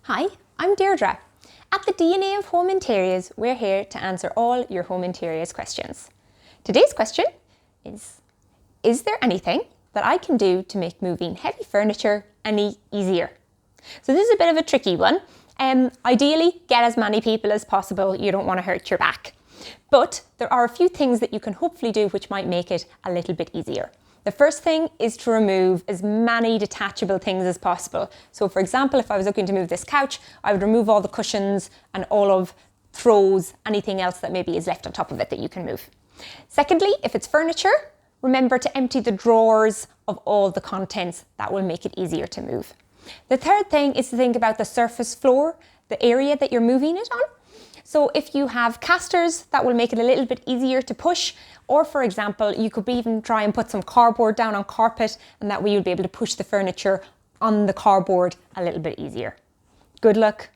Hi, I'm Deirdre. At the DNA of Home Interiors, we're here to answer all your home interiors questions. Today's question is there anything that I can do to make moving heavy furniture any easier? So this is a bit of a tricky one. Ideally, get as many people as possible. You don't want to hurt your back. But there are a few things that you can hopefully do which might make it a little bit easier. The first thing is to remove as many detachable things as possible. So for example, if I was looking to move this couch, I would remove all the cushions and all of throws, anything else that maybe is left on top of it that you can move. Secondly, if it's furniture, remember to empty the drawers of all the contents. That will make it easier to move. The third thing is to think about the surface floor, the area that you're moving it on. So if you have castors, that will make it a little bit easier to push. Or for example, you could even try and put some cardboard down on carpet, and that way you'll be able to push the furniture on the cardboard a little bit easier. Good luck.